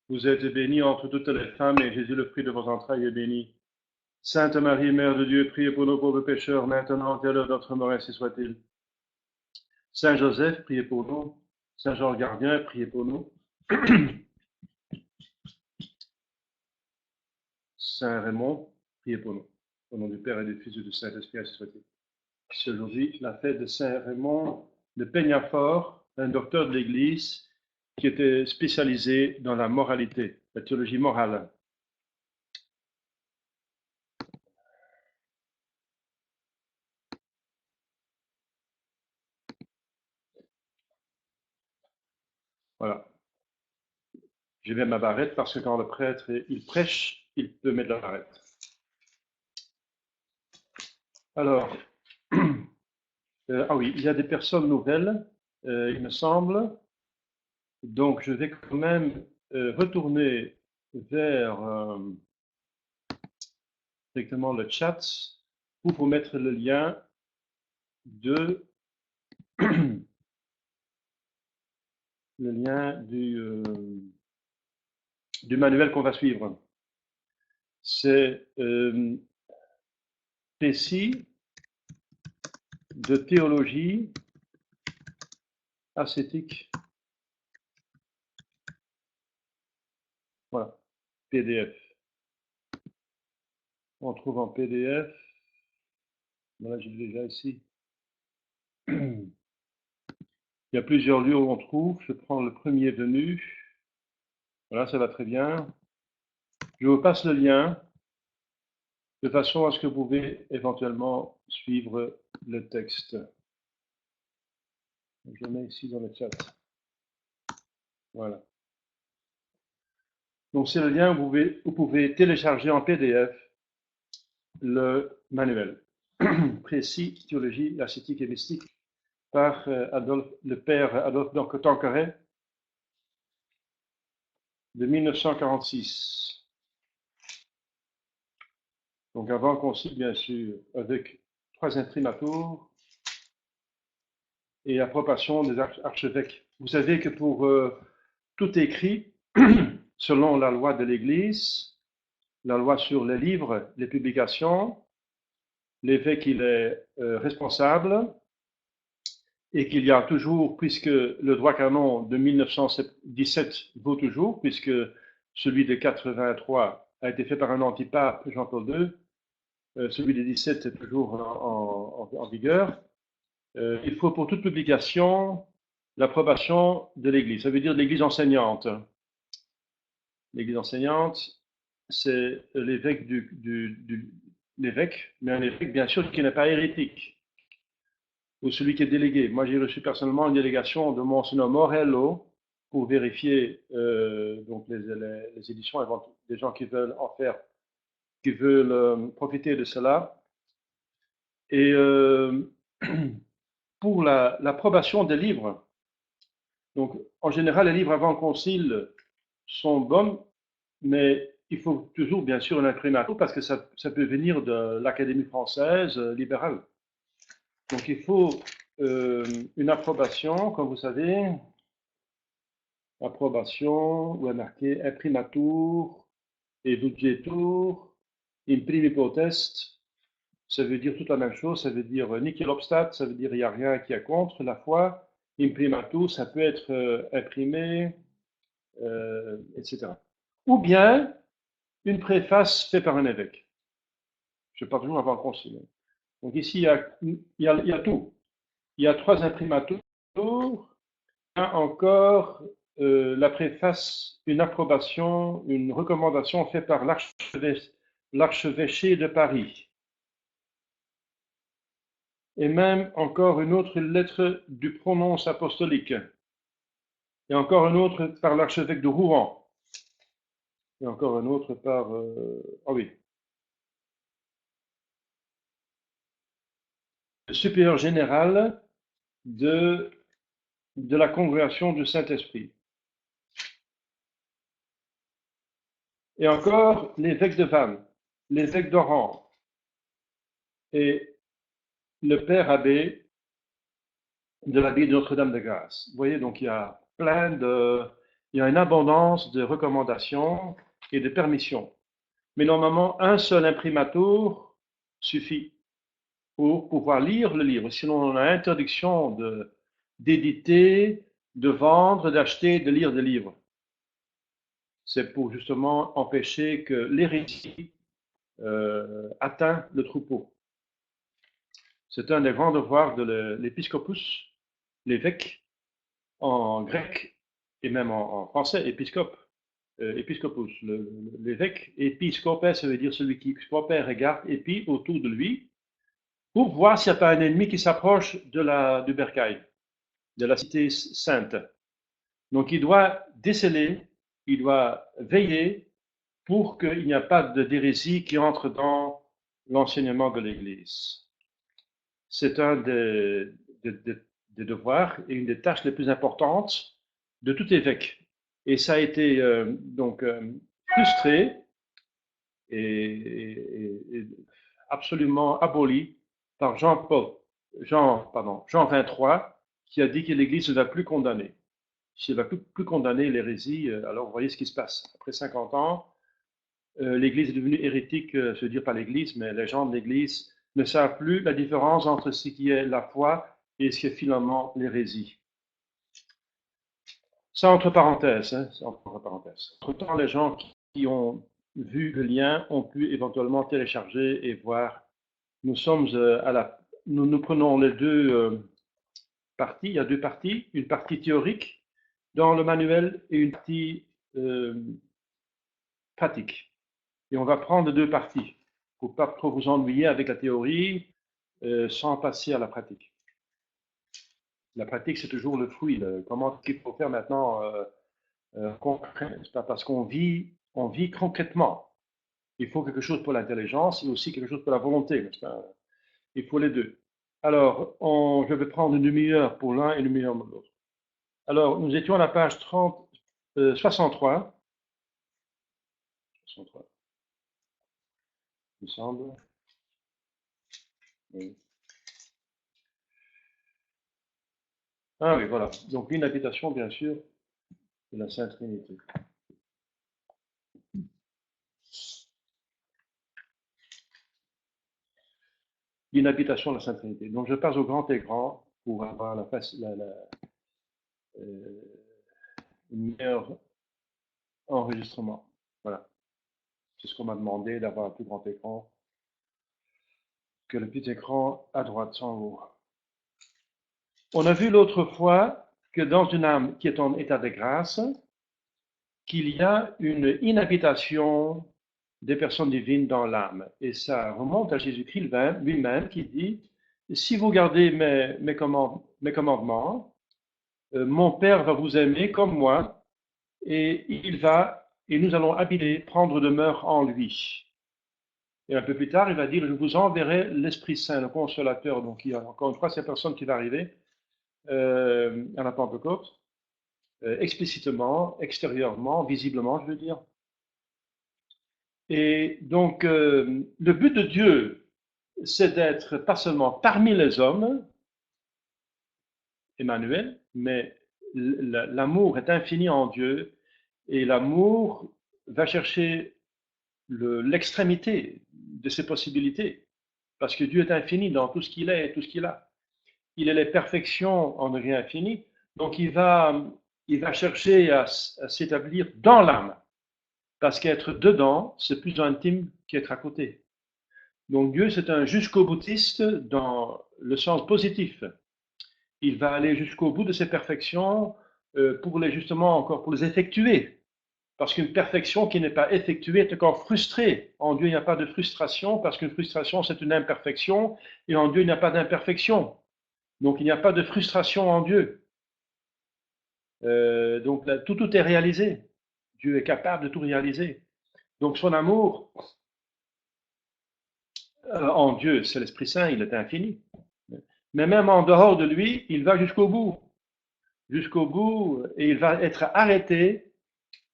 Vous êtes bénie entre toutes les femmes, et Jésus, le fruit de vos entrailles, est béni. Sainte Marie, Mère de Dieu, priez pour nos pauvres pécheurs, maintenant et à l'heure de notre mort, ainsi soit-il. Saint Joseph, priez pour nous. Saint Jean le Gardien, priez pour nous. Saint Raymond, priez pour nous. Au nom du Père et du Fils et du Saint-Esprit, ainsi soit-il. C'est aujourd'hui la fête de Saint Raymond de Peñafort, un docteur de l'Église qui était spécialisé dans la moralité, la théologie morale. Voilà. J'ai mis ma barrette parce que quand le prêtre il prêche, il peut mettre la barrette. Alors, ah oui, il y a des personnes nouvelles, il me semble. Donc, je vais quand même retourner vers directement le chat pour vous mettre le lien de le lien du manuel qu'on va suivre. C'est Récit de théologie ascétique. Voilà, PDF. On trouve en PDF. Voilà, j'ai déjà ici. Il y a plusieurs lieux où on trouve. Je prends le premier venu. Voilà, ça va très bien. Je vous passe le lien de façon à ce que vous pouvez éventuellement suivre le texte. Je le mets ici dans le chat. Voilà. Donc c'est le lien où vous pouvez télécharger en PDF le manuel. Précis, théologie, ascétique et mystique par le père Adolphe Tanqueray de 1946. Donc avant le concile, bien sûr, avec 3 imprimatures et approbation des archevêques. Vous savez que pour tout écrit, selon la loi de l'Église, la loi sur les livres, les publications, l'évêque il est responsable et qu'il y a toujours, puisque le droit canon de 1917 vaut toujours, puisque celui de 83 a été fait par un antipape, Jean-Paul II, celui de 17 est toujours en vigueur. Il faut pour toute publication l'approbation de l'Église. Ça veut dire l'Église enseignante. L'Église enseignante, c'est l'évêque l'évêque, mais un évêque bien sûr qui n'est pas hérétique, ou celui qui est délégué. Moi, j'ai reçu personnellement une délégation de Monseigneur Morello pour vérifier donc les éditions, des gens qui veulent en faire, qui veulent profiter de cela. Et pour l'approbation des livres, donc en général, les livres avant le concile sont bons, mais il faut toujours, bien sûr, un imprimatur parce que ça peut venir de l'Académie française libérale. Donc, il faut une approbation, comme vous savez, approbation, où est marqué imprimatur et budgetur, imprimi potest. Ça veut dire toute la même chose, ça veut dire nickel obstat, ça veut dire il n'y a rien qui est contre la foi. Imprimatur, ça peut être imprimé, etc. Ou bien une préface faite par un évêque. Je parle toujours avant le concile. Donc ici, il y a tout. Il y a 3 imprimatures. Il y a encore la préface, une approbation, une recommandation faite par l'archevêché de Paris. Et même encore une autre lettre du prononce apostolique. Et encore une autre par l'archevêque de Rouen. Et encore une autre par... ah oui. Le supérieur général de la congrégation du Saint-Esprit. Et encore l'évêque de Vannes, l'évêque d'Oran et le père abbé de l'abbaye de Notre-Dame de Grâce. Vous voyez, donc il y a plein il y a une abondance de recommandations et de permissions. Mais normalement, un seul imprimatur suffit pour pouvoir lire le livre. Sinon, on a interdiction d'éditer, de vendre, d'acheter, de lire des livres. C'est pour justement empêcher que l'hérésie atteint le troupeau. C'est un des grands devoirs de l'épiscopus, l'évêque, en grec et même en français, épiscope, épiscopus, l'évêque, épiscopé, ça veut dire celui qui regarde épi autour de lui, pour voir s'il n'y a pas un ennemi qui s'approche du bercail, de la cité sainte. Donc il doit déceler, il doit veiller pour qu'il n'y ait pas d'hérésie qui entre dans l'enseignement de l'Église. C'est un des devoirs et une des tâches les plus importantes de tout évêque. Et ça a été frustré et absolument aboli par Jean 23, qui a dit que l'Église ne va plus condamner. Si elle ne va plus condamner l'hérésie, alors vous voyez ce qui se passe. Après 50 ans, l'Église est devenue hérétique, je veux dire pas l'Église, mais les gens de l'Église ne savent plus la différence entre ce qui est la foi et ce qui est finalement l'hérésie. Ça entre parenthèses, hein, entre parenthèses. Entre-temps, les gens qui ont vu le lien ont pu éventuellement télécharger et voir. Nous sommes nous prenons les deux parties. Il y a deux parties, une partie théorique dans le manuel et une partie pratique. Et on va prendre deux parties pour pas trop vous ennuyer avec la théorie sans passer à la pratique. La pratique, c'est toujours le fruit. Comment il faut faire maintenant concret, c'est pas parce qu'on vit concrètement. Il faut quelque chose pour l'intelligence et aussi quelque chose pour la volonté. Il faut les deux. Alors, je vais prendre une demi-heure pour l'un et une demi-heure pour l'autre. Alors, nous étions à la page 63. 63, il me semble. Oui. Ah oui, voilà. Donc, une habitation, bien sûr, de la Sainte Trinité. L'inhabitation de la Sainte Trinité. Donc, je passe au grand écran pour avoir une meilleure enregistrement. Voilà. C'est ce qu'on m'a demandé, d'avoir un plus grand écran que le petit écran à droite en haut. On a vu l'autre fois que dans une âme qui est en état de grâce, qu'il y a une inhabitation des personnes divines dans l'âme. Et ça remonte à Jésus-Christ lui-même qui dit, si vous gardez mes commandements, mon Père va vous aimer comme moi, et nous allons habiter, prendre demeure en lui. Et un peu plus tard, il va dire, je vous enverrai l'Esprit Saint, le Consolateur. Donc il y a encore une fois cette personne qui va arriver à la Pentecôte, explicitement, extérieurement, visiblement, je veux dire. Et donc, le but de Dieu, c'est d'être pas seulement parmi les hommes, Emmanuel, mais l'amour est infini en Dieu, et l'amour va chercher l'extrémité de ses possibilités, parce que Dieu est infini dans tout ce qu'il est et tout ce qu'il a. Il est les perfections en degré infini, donc il va chercher à s'établir dans l'âme, parce qu'être dedans, c'est plus intime qu'être à côté. Donc Dieu, c'est un jusqu'au boutiste dans le sens positif. Il va aller jusqu'au bout de ses perfections pour les effectuer. Parce qu'une perfection qui n'est pas effectuée est encore frustrée. En Dieu, il n'y a pas de frustration, parce qu'une frustration, c'est une imperfection, et en Dieu, il n'y a pas d'imperfection. Donc, il n'y a pas de frustration en Dieu. Donc, là, tout est réalisé. Dieu est capable de tout réaliser. Donc, son amour en Dieu, c'est l'Esprit Saint, il est infini. Mais même en dehors de lui, il va jusqu'au bout. Jusqu'au bout, et il va être arrêté.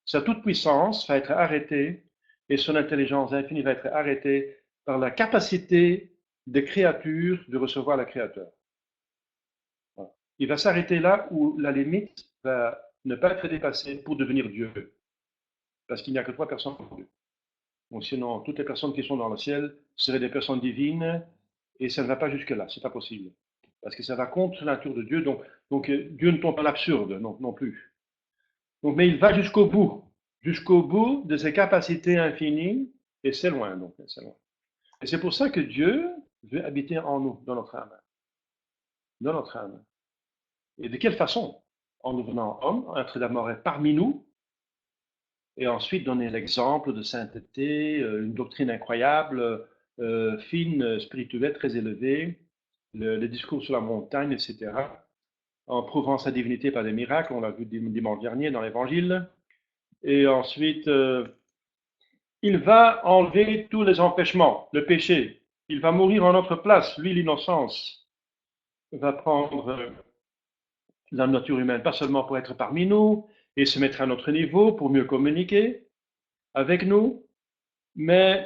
Sa toute-puissance va être arrêtée et son intelligence infinie va être arrêtée par la capacité des créatures de recevoir le Créateur. Voilà. Il va s'arrêter là où la limite va ne pas être dépassé pour devenir Dieu. Parce qu'il n'y a que 3 personnes pour Dieu. Donc sinon, toutes les personnes qui sont dans le ciel seraient des personnes divines, et ça ne va pas jusque-là, c'est pas possible. Parce que ça va contre la nature de Dieu, donc Dieu ne tombe pas l'absurde non plus. Donc, mais il va jusqu'au bout de ses capacités infinies, et c'est loin, donc c'est loin. Et c'est pour ça que Dieu veut habiter en nous, dans notre âme. Dans notre âme. Et de quelle façon? En nous venant homme, être d'abord parmi nous, et ensuite donner l'exemple de sainteté, une doctrine incroyable, fine, spirituelle, très élevée, le discours sur la montagne, etc., en prouvant sa divinité par des miracles, on l'a vu dimanche dernier dans l'Évangile. Et ensuite, il va enlever tous les empêchements, le péché. Il va mourir en notre place, lui l'innocence. Il va prendre la nature humaine, pas seulement pour être parmi nous et se mettre à notre niveau pour mieux communiquer avec nous, mais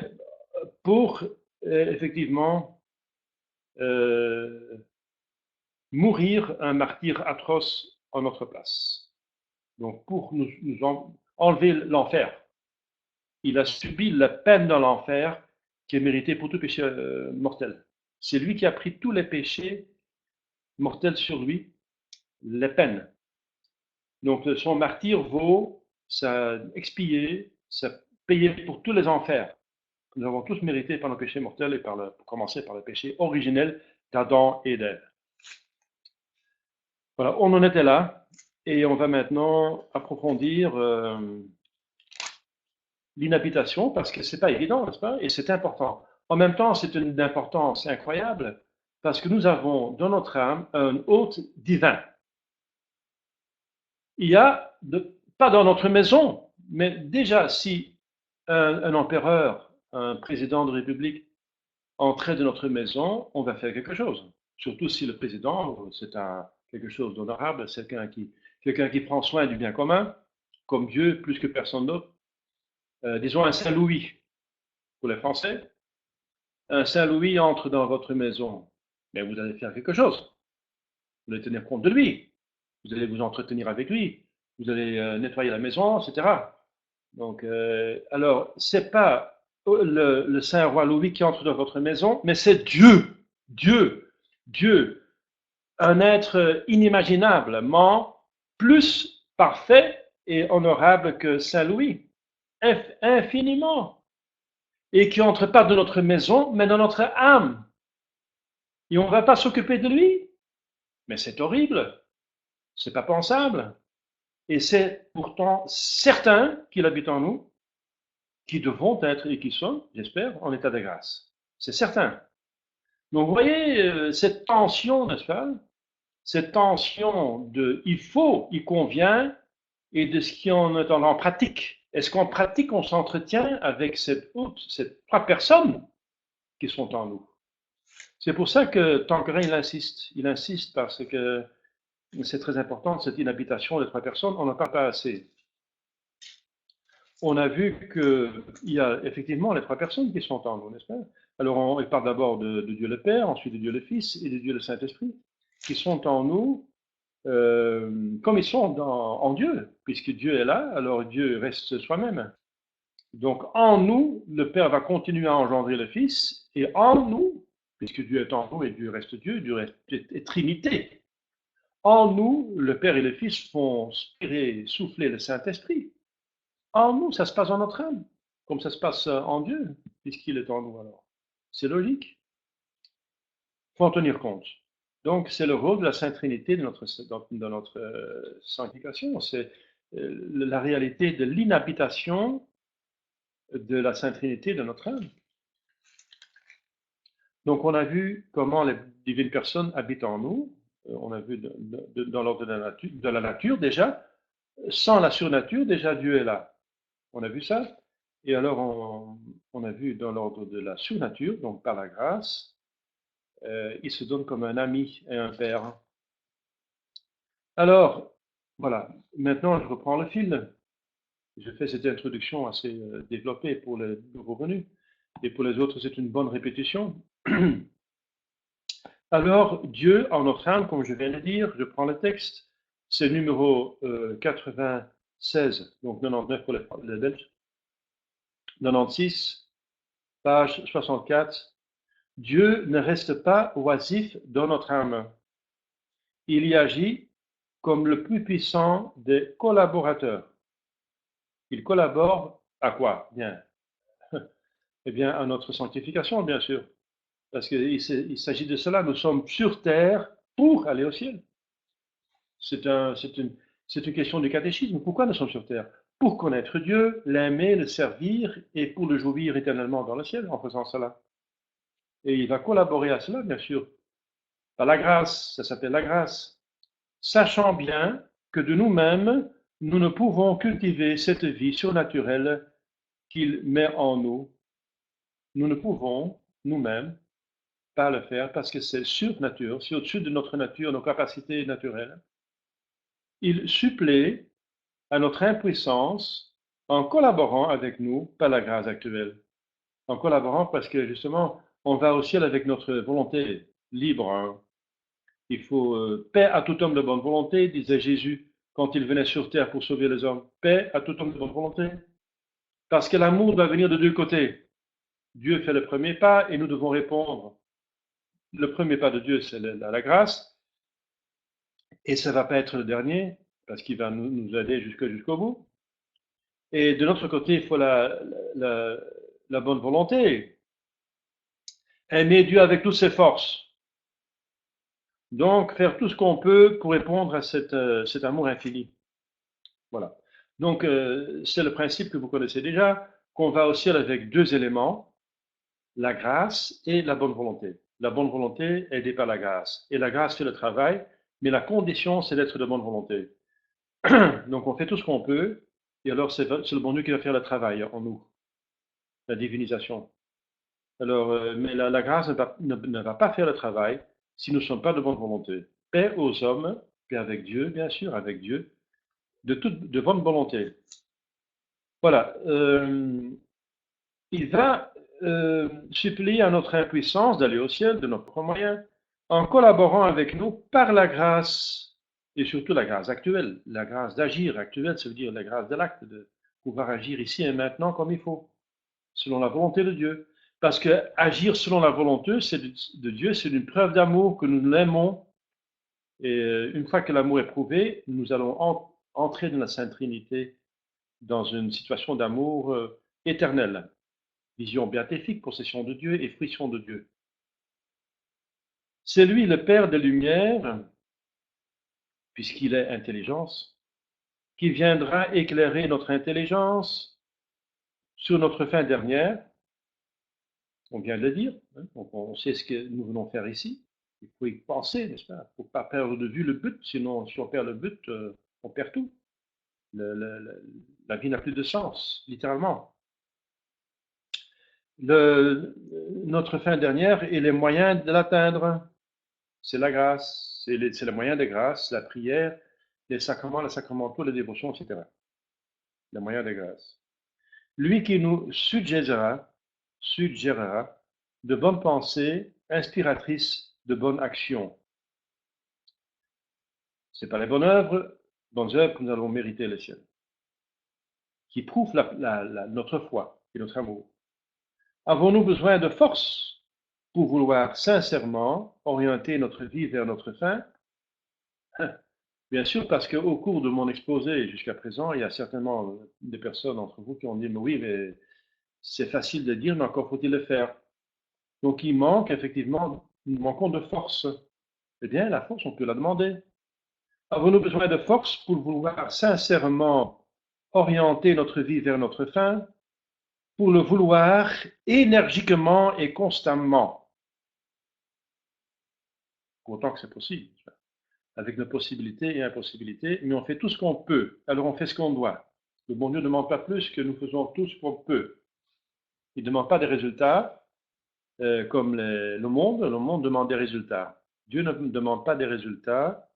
pour effectivement mourir un martyr atroce en notre place. Donc pour nous enlever l'enfer. Il a subi la peine dans l'enfer qui est méritée pour tout péché mortel. C'est lui qui a pris tous les péchés mortels sur lui, les peines. Donc son martyr vaut ça expier, ça payer pour tous les enfers que nous avons tous mérités par nos péchés mortels et pour commencer par le péché originel d'Adam et d'Ève. Voilà, on en était là et on va maintenant approfondir l'inhabitation parce que c'est pas évident, n'est-ce pas? Et c'est important. En même temps, c'est une importance incroyable parce que nous avons dans notre âme un hôte divin. Il y a, pas dans notre maison, mais déjà si un empereur, un président de république entrait de notre maison, on va faire quelque chose. Surtout si le président, c'est quelque chose d'honorable, c'est quelqu'un qui prend soin du bien commun, comme Dieu plus que personne d'autre. Disons un Saint-Louis pour les Français. Un Saint-Louis entre dans votre maison, mais vous allez faire quelque chose. Vous allez tenir compte de lui. Vous allez vous entretenir avec lui. Vous allez nettoyer la maison, etc. Donc, alors, c'est pas le Saint-Roi Louis qui entre dans votre maison, mais c'est Dieu. Dieu. Dieu. Un être inimaginablement plus parfait et honorable que Saint-Louis. Infiniment. Et qui entre pas dans notre maison, mais dans notre âme. Et on ne va pas s'occuper de lui. Mais c'est horrible. C'est pas pensable. Et c'est pourtant certain qu'il habite en nous, qui devront être et qui sont, j'espère, en état de grâce. C'est certain. Donc vous voyez cette tension, n'est-ce pas? Cette tension de il faut, il convient, et de ce qui en est en pratique. Est-ce qu'en pratique, on s'entretient avec ces 3 personnes qui sont en nous? C'est pour ça que Tanqueray, il insiste parce que c'est très important, cette inhabitation des 3 personnes, on n'en parle pas assez. On a vu qu'il y a effectivement les 3 personnes qui sont en nous, n'est-ce pas? Alors, il parle d'abord de Dieu le Père, ensuite de Dieu le Fils et de Dieu le Saint-Esprit, qui sont en nous comme ils sont en Dieu, puisque Dieu est là, alors Dieu reste soi-même. Donc, en nous, le Père va continuer à engendrer le Fils, et en nous, puisque Dieu est en nous et Dieu reste Dieu, Dieu est Trinité. En nous, le Père et le Fils font spirer, souffler le Saint-Esprit. En nous, ça se passe en notre âme, comme ça se passe en Dieu, puisqu'il est en nous alors. C'est logique. Il faut en tenir compte. Donc, c'est le rôle de la Sainte Trinité dans notre sanctification. C'est la réalité de l'inhabitation de la Sainte Trinité dans notre âme. Donc, on a vu comment les divines personnes habitent en nous. On a vu dans l'ordre de la nature déjà. Sans la surnature, déjà Dieu est là. On a vu ça. Et alors, on a vu dans l'ordre de la surnature, donc par la grâce, il se donne comme un ami et un père. Alors, voilà. Maintenant, je reprends le fil. Je fais cette introduction assez développée pour les nouveaux venus. Et pour les autres, c'est une bonne répétition. Alors, Dieu, en notre âme, comme je viens de dire, je prends le texte, c'est numéro 96, donc 99 pour les Belges, 96, page 64. Dieu ne reste pas oisif dans notre âme. Il y agit comme le plus puissant des collaborateurs. Il collabore à quoi? Bien, eh bien, à notre sanctification, bien sûr. Parce qu'il s'agit de cela. Nous sommes sur terre pour aller au ciel. C'est une question du catéchisme. Pourquoi nous sommes sur terre? Pour connaître Dieu, l'aimer, le servir et pour le jouir éternellement dans le ciel en faisant cela. Et il va collaborer à cela, bien sûr. Par la grâce, ça s'appelle la grâce. Sachant bien que de nous-mêmes, nous ne pouvons cultiver cette vie surnaturelle qu'il met en nous. Nous ne pouvons, nous-mêmes, pas le faire parce que c'est surnature, c'est au-dessus de notre nature, nos capacités naturelles. Il supplée à notre impuissance en collaborant avec nous par la grâce actuelle. En collaborant parce que justement, on va au ciel avec notre volonté libre. Hein. Il faut paix à tout homme de bonne volonté, disait Jésus quand il venait sur terre pour sauver les hommes. Paix à tout homme de bonne volonté. Parce que l'amour doit venir de deux côtés. Dieu fait le premier pas et nous devons répondre. Le premier pas de Dieu, c'est la grâce. Et ça ne va pas être le dernier, parce qu'il va nous aider jusqu'au bout. Et de notre côté, il faut la bonne volonté. Aimer Dieu avec toutes ses forces. Donc, faire tout ce qu'on peut pour répondre à cet amour infini. Voilà. Donc, c'est le principe que vous connaissez déjà, qu'on va au ciel avec deux éléments, la grâce et la bonne volonté. La bonne volonté est aidée par la grâce. Et la grâce fait le travail, mais la condition, c'est d'être de bonne volonté. Donc, on fait tout ce qu'on peut, et alors c'est le bon Dieu qui va faire le travail en nous, la divinisation. Alors, mais la grâce ne va pas faire le travail si nous ne sommes pas de bonne volonté. Paix aux hommes, paix avec Dieu, bien sûr, avec Dieu, de bonne volonté. Voilà. Il va suppléer à notre impuissance d'aller au ciel de nos propres moyens en collaborant avec nous par la grâce, et surtout la grâce actuelle, la grâce d'agir actuelle, ça veut dire la grâce de l'acte, de pouvoir agir ici et maintenant comme il faut, selon la volonté de Dieu. Parce que agir selon la volonté de Dieu, c'est une preuve d'amour que nous l'aimons. Et une fois que l'amour est prouvé, nous allons entrer dans la Sainte Trinité, dans une situation d'amour éternel. Vision béatifique, possession de Dieu et fruition de Dieu. C'est lui le Père des Lumières, puisqu'il est intelligence, qui viendra éclairer notre intelligence sur notre fin dernière. On vient de le dire, hein, donc on sait ce que nous venons faire ici. Il faut y penser, n'est-ce pas? Il ne faut pas perdre de vue le but, sinon si on perd le but, on perd tout. La vie n'a plus de sens, littéralement. Notre fin dernière et les moyens de l'atteindre, c'est la grâce, c'est le moyen de grâce, la prière, les sacrements, les sacramentaux, les dévotions, etc. Les moyens de grâce. Lui qui nous suggérera de bonnes pensées inspiratrices de bonnes actions. C'est par les bonnes œuvres que nous allons mériter le ciel, qui prouvent notre foi et notre amour. Avons-nous besoin de force pour vouloir sincèrement orienter notre vie vers notre fin? Bien sûr, parce qu'au cours de mon exposé jusqu'à présent, il y a certainement des personnes d'entre vous qui ont dit, mais oui, mais c'est facile de dire, mais encore faut-il le faire. Donc il manque effectivement, nous manquons de force. Eh bien, la force, on peut la demander. Avons-nous besoin de force pour vouloir sincèrement orienter notre vie vers notre fin, pour le vouloir énergiquement et constamment, autant que c'est possible, avec nos possibilités et impossibilités, mais on fait tout ce qu'on peut, alors on fait ce qu'on doit. Le bon Dieu ne demande pas plus que nous faisons tout ce qu'on peut. Il ne demande pas des résultats comme le monde demande des résultats. Dieu ne demande pas des résultats,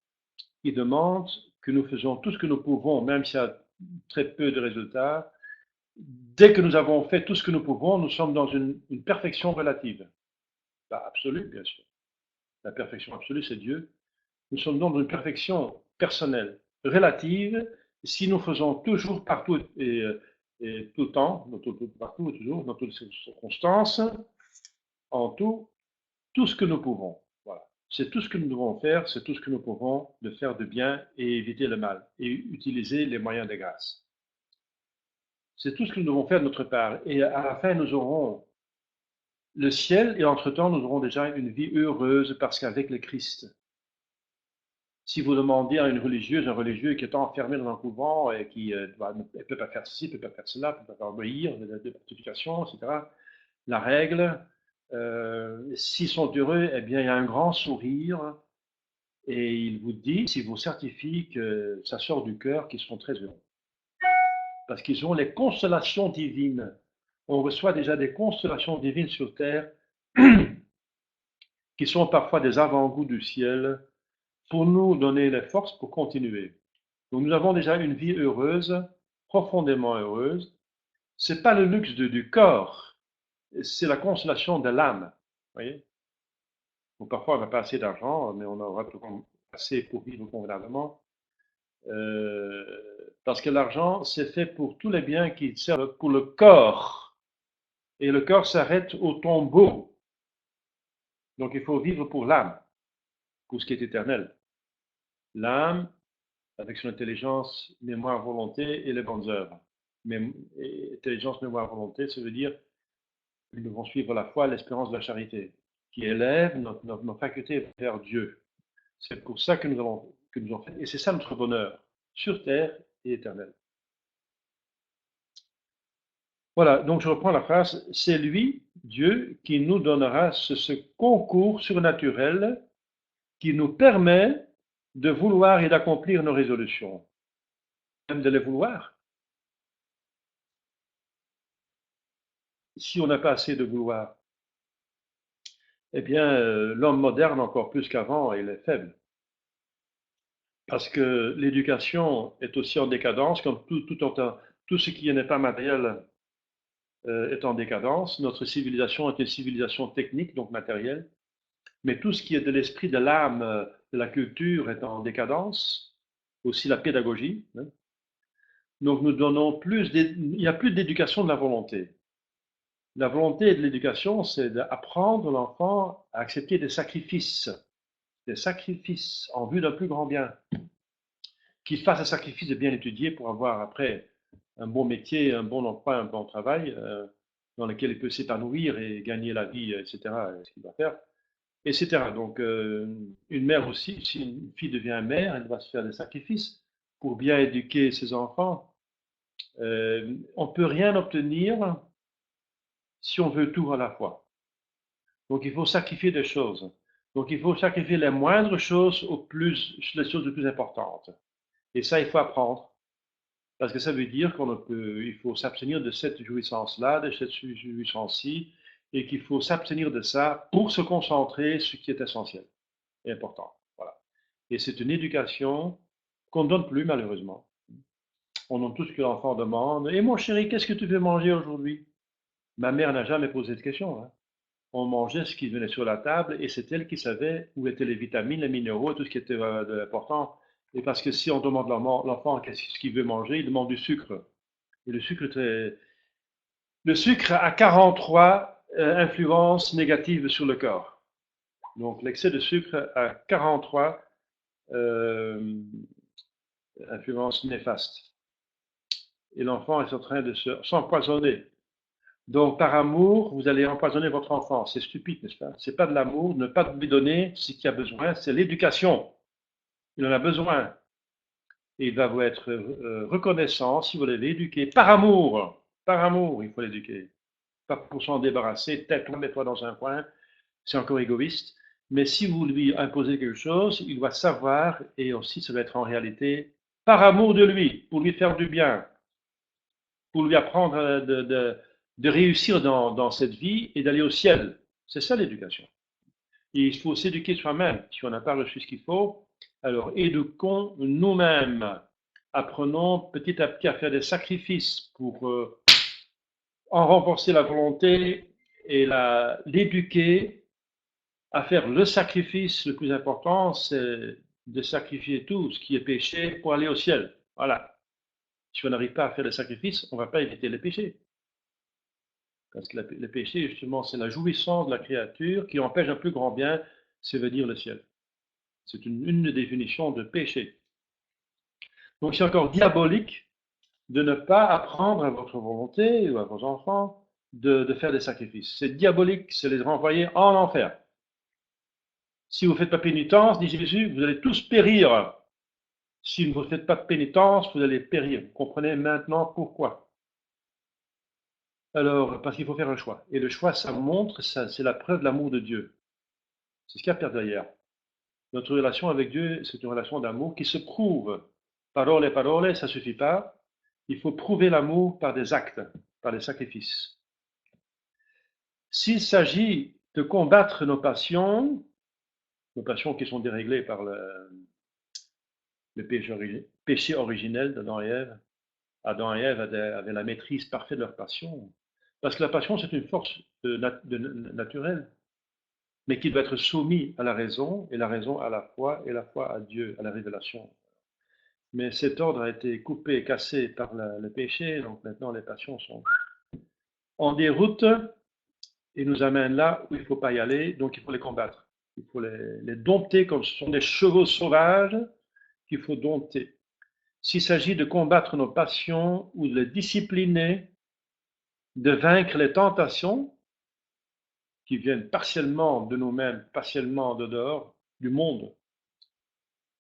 il demande que nous faisons tout ce que nous pouvons, même s'il y a très peu de résultats. Dès que nous avons fait tout ce que nous pouvons, nous sommes dans une perfection relative. Pas absolue, bien sûr. La perfection absolue, c'est Dieu. Nous sommes dans une perfection personnelle. relative si nous faisons toujours, partout et tout le temps, partout et toujours, dans toutes les circonstances, en tout ce que nous pouvons. Voilà. C'est tout ce que nous devons faire, c'est tout ce que nous pouvons de faire de bien et éviter le mal et utiliser les moyens de grâce. C'est tout ce que nous devons faire de notre part. Et à la fin, nous aurons le ciel et entre-temps, nous aurons déjà une vie heureuse parce qu'avec le Christ. Si vous demandez à une religieuse, un religieux qui est enfermé dans un couvent et qui ne peut pas faire ceci, ne peut pas faire cela, ne peut pas obéir, de participation, etc., la règle, s'ils sont heureux, eh bien, il y a un grand sourire et il vous dit, s'il vous certifie que ça sort du cœur, qu'ils seront très heureux. Parce qu'ils ont les consolations divines. On reçoit déjà des consolations divines sur terre qui sont parfois des avant-goûts du ciel pour nous donner les forces pour continuer. Donc nous avons déjà une vie heureuse, profondément heureuse. Ce n'est pas le luxe du corps, c'est la consolation de l'âme. Voyez. Donc parfois on n'a pas assez d'argent, mais on aura assez pour vivre convenablement. Parce que l'argent, c'est fait pour tous les biens qui servent pour le corps. Et le corps s'arrête au tombeau. Donc il faut vivre pour l'âme, pour ce qui est éternel. L'âme, avec son intelligence, mémoire, volonté et les bonnes œuvres. Mais intelligence, mémoire, volonté, ça veut dire que nous devons suivre la foi, l'espérance de la charité, qui élève nos facultés vers Dieu. C'est pour ça que nous avons fait, et c'est ça notre bonheur, sur terre et éternel. Voilà, donc je reprends la phrase, c'est lui, Dieu, qui nous donnera ce concours surnaturel qui nous permet de vouloir et d'accomplir nos résolutions, même de les vouloir. Si on n'a pas assez de vouloir, eh bien, l'homme moderne, encore plus qu'avant, il est faible. Parce que l'éducation est aussi en décadence, comme tout ce qui n'est pas matériel est en décadence. Notre civilisation est une civilisation technique, donc matérielle. Mais tout ce qui est de l'esprit, de l'âme, de la culture est en décadence. Aussi la pédagogie. Hein. Donc nous donnons il n'y a plus d'éducation de la volonté. La volonté de l'éducation, c'est d'apprendre l'enfant à accepter des sacrifices en vue d'un plus grand bien. Qu'il fasse un sacrifice de bien étudier pour avoir après un bon métier, un bon emploi, un bon travail dans lequel il peut s'épanouir et gagner la vie, etc., ce qu'il va faire, etc. Donc, une mère aussi, si une fille devient mère, elle va se faire des sacrifices pour bien éduquer ses enfants. On ne peut rien obtenir si on veut tout à la fois. Donc, il faut sacrifier des choses. Donc, il faut sacrifier les moindres choses les choses les plus importantes. Et ça, il faut apprendre. Parce que ça veut dire il faut s'abstenir de cette jouissance-là, de cette jouissance-ci, et qu'il faut s'abstenir de ça pour se concentrer sur ce qui est essentiel et important. Voilà. Et c'est une éducation qu'on ne donne plus, malheureusement. On donne tout ce que l'enfant demande. Et mon chéri, qu'est-ce que tu veux manger aujourd'hui? Ma mère n'a jamais posé de question. Hein. On mangeait ce qui venait sur la table et c'est elle qui savait où étaient les vitamines, les minéraux, tout ce qui était important. Et parce que si on demande à l'enfant qu'est-ce qu'il veut manger, il demande du sucre. Et le sucre a 43 influences négatives sur le corps. Donc l'excès de sucre a 43 influences néfastes. Et l'enfant est en train de s'empoisonner. Donc, par amour, vous allez empoisonner votre enfant. C'est stupide, n'est-ce pas? C'est pas de l'amour, ne pas lui donner ce qu'il a besoin, c'est l'éducation. Il en a besoin. Et il va vous être reconnaissant si vous l'avez éduqué par amour. Par amour, il faut l'éduquer. Pas pour s'en débarrasser, tais-toi, mets-toi dans un coin, c'est encore égoïste. Mais si vous lui imposez quelque chose, il doit savoir, et aussi ça doit être en réalité par amour de lui, pour lui faire du bien, pour lui apprendre de réussir dans cette vie et d'aller au ciel. C'est ça l'éducation. Et il faut s'éduquer soi-même. Si on n'a pas reçu ce qu'il faut, alors éduquons nous-mêmes. Apprenons petit à petit à faire des sacrifices pour en renforcer la volonté et l'éduquer à faire le sacrifice le plus important, c'est de sacrifier tout ce qui est péché pour aller au ciel. Voilà. Si on n'arrive pas à faire le sacrifice, on ne va pas éviter le péché. Parce que le péché, justement, c'est la jouissance de la créature qui empêche un plus grand bien, ça veut dire le ciel. C'est une définition de péché. Donc c'est encore diabolique de ne pas apprendre à votre volonté ou à vos enfants de faire des sacrifices. C'est diabolique, c'est les renvoyer en enfer. Si vous ne faites pas pénitence, dit Jésus, vous allez tous périr. Si vous ne faites pas de pénitence, vous allez périr. Vous comprenez maintenant pourquoi. Alors, parce qu'il faut faire un choix. Et le choix, ça montre, ça, c'est la preuve de l'amour de Dieu. C'est ce qu'il y a à derrière. Notre relation avec Dieu, c'est une relation d'amour qui se prouve. Parole, ça ne suffit pas. Il faut prouver l'amour par des actes, par des sacrifices. S'il s'agit de combattre nos passions qui sont déréglées par le péché originel d'Adam et Ève, Adam et Ève avaient la maîtrise parfaite de leur passion. Parce que la passion, c'est une force naturelle, mais qui doit être soumise à la raison, et la raison à la foi, et la foi à Dieu, à la révélation. Mais cet ordre a été coupé, cassé par le péché, donc maintenant les passions sont en déroute et nous amènent là où il ne faut pas y aller, donc il faut les combattre. Il faut les dompter comme ce sont des chevaux sauvages qu'il faut dompter. S'il s'agit de combattre nos passions ou de les discipliner, de vaincre les tentations qui viennent partiellement de nous-mêmes, partiellement de dehors, du monde,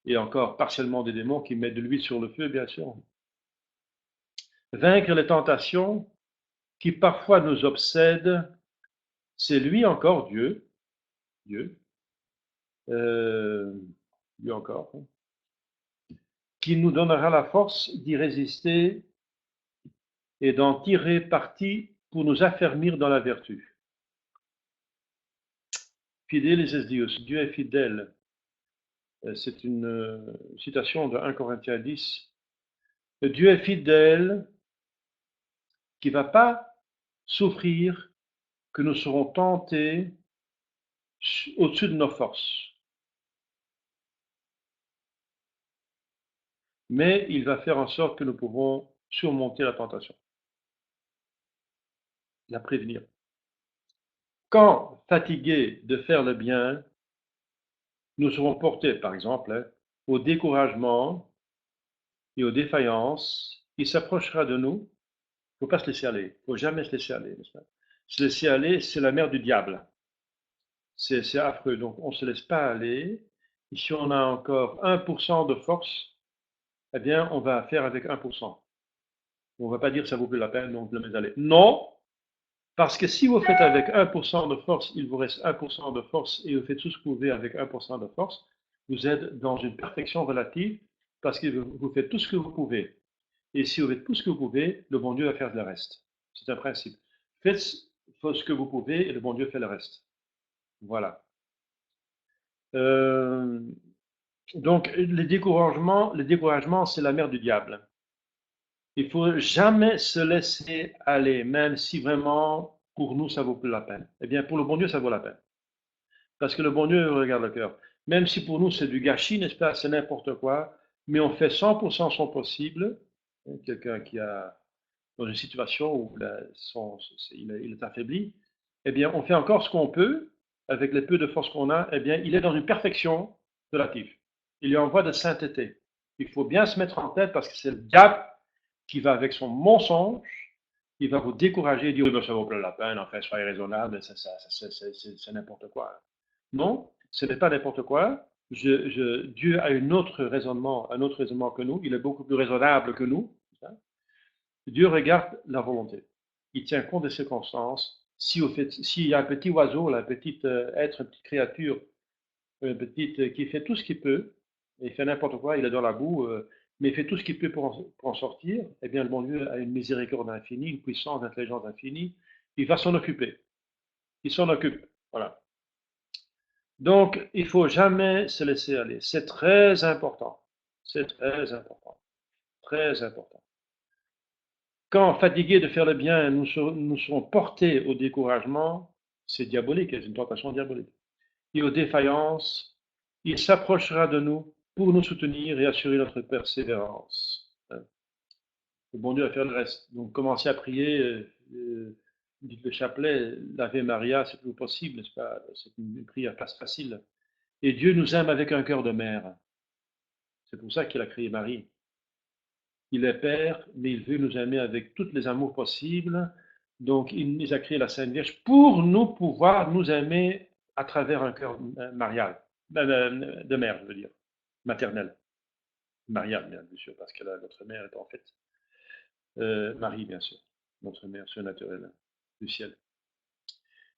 et encore partiellement des démons qui mettent de l'huile sur le feu, bien sûr. Vaincre les tentations qui parfois nous obsèdent, c'est lui encore, Dieu, lui encore, qui nous donnera la force d'y résister et d'en tirer parti pour nous affermir dans la vertu. Fidelis est Dios, Dieu est fidèle. C'est une citation de 1 Corinthiens 10. Dieu est fidèle, qui ne va pas souffrir que nous serons tentés au-dessus de nos forces. Mais il va faire en sorte que nous pouvons surmonter la tentation, la prévenir. Quand fatigués de faire le bien, nous serons portés, par exemple, au découragement et aux défaillances, il s'approchera de nous. Il ne faut pas se laisser aller. Il ne faut jamais se laisser aller. Se laisser aller, c'est la mère du diable. C'est affreux. Donc, on ne se laisse pas aller. Et si on a encore 1% de force, eh bien, on va faire avec 1%. On ne va pas dire ça vaut plus la peine, donc je le mets aller. Non, parce que si vous faites avec 1% de force, il vous reste 1% de force et vous faites tout ce que vous pouvez avec 1% de force, vous êtes dans une perfection relative parce que vous faites tout ce que vous pouvez. Et si vous faites tout ce que vous pouvez, le bon Dieu va faire le reste. C'est un principe. Faites ce que vous pouvez et le bon Dieu fait le reste. Voilà. Donc, les découragements, c'est la mère du diable. Il ne faut jamais se laisser aller, même si vraiment, pour nous, ça vaut plus la peine. Eh bien, pour le bon Dieu, ça vaut la peine. Parce que le bon Dieu regarde le cœur. Même si pour nous, c'est du gâchis, n'est-ce pas, c'est n'importe quoi, mais on fait 100% son possible. Quelqu'un qui a, dans une situation où il est affaibli, eh bien, on fait encore ce qu'on peut, avec les peu de force qu'on a, eh bien, il est dans une perfection relative. Il est en voie de sainteté. Il faut bien se mettre en tête parce que c'est le diable qui va avec son mensonge, il va vous décourager et dire, oui, ben, ça vaut pas la peine, enfin, soyez raisonnable, c'est n'importe quoi. Non, ce n'est pas n'importe quoi. Dieu a un autre raisonnement que nous. Il est beaucoup plus raisonnable que nous. Dieu regarde la volonté. Il tient compte des circonstances. S'il y a un petit oiseau, un petit être, une petite créature, qui fait tout ce qu'il peut, il fait n'importe quoi, il est dans la boue, mais il fait tout ce qu'il peut pour en sortir, eh bien le bon Dieu a une miséricorde infinie, une puissance, une intelligence infinie, il va s'en occuper. Il s'en occupe. Voilà. Donc, il ne faut jamais se laisser aller. C'est très important. C'est très important. Très important. Quand fatigués de faire le bien, nous serons portés au découragement, c'est diabolique, c'est une tentation diabolique. Et aux défaillances, il s'approchera de nous pour nous soutenir et assurer notre persévérance. Le bon Dieu va faire le reste. Donc, commencez à prier, dites le chapelet, l'Ave Maria, c'est toujours possible, n'est-ce pas? C'est une prière pas facile. Et Dieu nous aime avec un cœur de mère. C'est pour ça qu'il a créé Marie. Il est Père, mais il veut nous aimer avec tous les amours possibles. Donc, il nous a créé la Sainte Vierge pour nous pouvoir nous aimer à travers un cœur marial, de mère, je veux dire, maternelle. Mariale, bien sûr, parce que notre mère est en fait Marie, bien sûr, notre mère surnaturelle du ciel.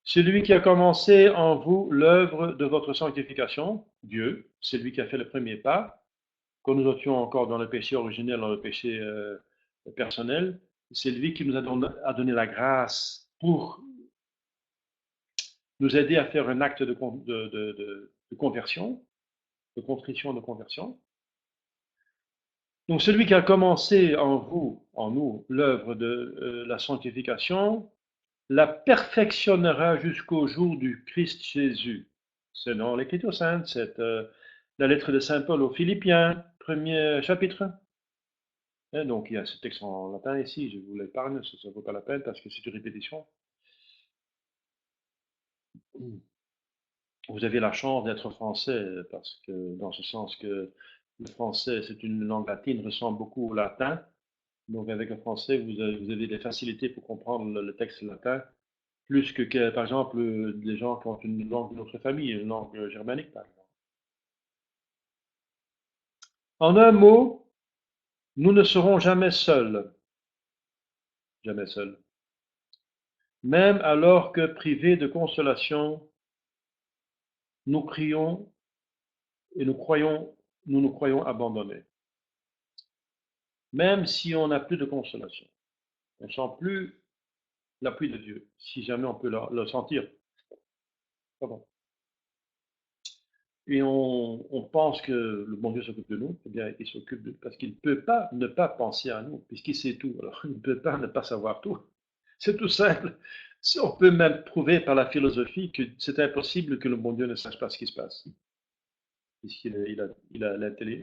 Celui qui a commencé en vous l'œuvre de votre sanctification, Dieu, c'est lui qui a fait le premier pas, quand nous étions encore dans le péché originel, dans le péché personnel, c'est lui qui nous a donné la grâce pour nous aider à faire un acte de conversion, de contrition, de conversion. Donc celui qui a commencé en vous, en nous, l'œuvre de la sanctification, la perfectionnera jusqu'au jour du Christ Jésus. C'est dans l'Écriture sainte, c'est la lettre de Saint Paul aux Philippiens, premier chapitre. Et donc il y a ce texte en latin ici, je vous l'épargne, ça ne vaut pas la peine parce que c'est une répétition. Vous avez la chance d'être français, parce que dans ce sens que le français, c'est une langue latine, ressemble beaucoup au latin. Donc avec le français, vous avez des facilités pour comprendre le texte latin, plus que par exemple, des gens qui ont une langue de notre famille, une langue germanique, par exemple. En un mot, nous ne serons jamais seuls, jamais seuls. Même alors que privés de consolation, nous crions et nous nous croyons abandonnés. Même si on n'a plus de consolation, on ne sent plus l'appui de Dieu, si jamais on peut le sentir. Pardon. Et on pense que le bon Dieu s'occupe de nous, eh bien, il s'occupe de nous, parce qu'il ne peut pas ne pas penser à nous, puisqu'il sait tout. Alors, il ne peut pas ne pas savoir tout. C'est tout simple. On peut même prouver par la philosophie que c'est impossible que le bon Dieu ne sache pas ce qui se passe, puisqu'il a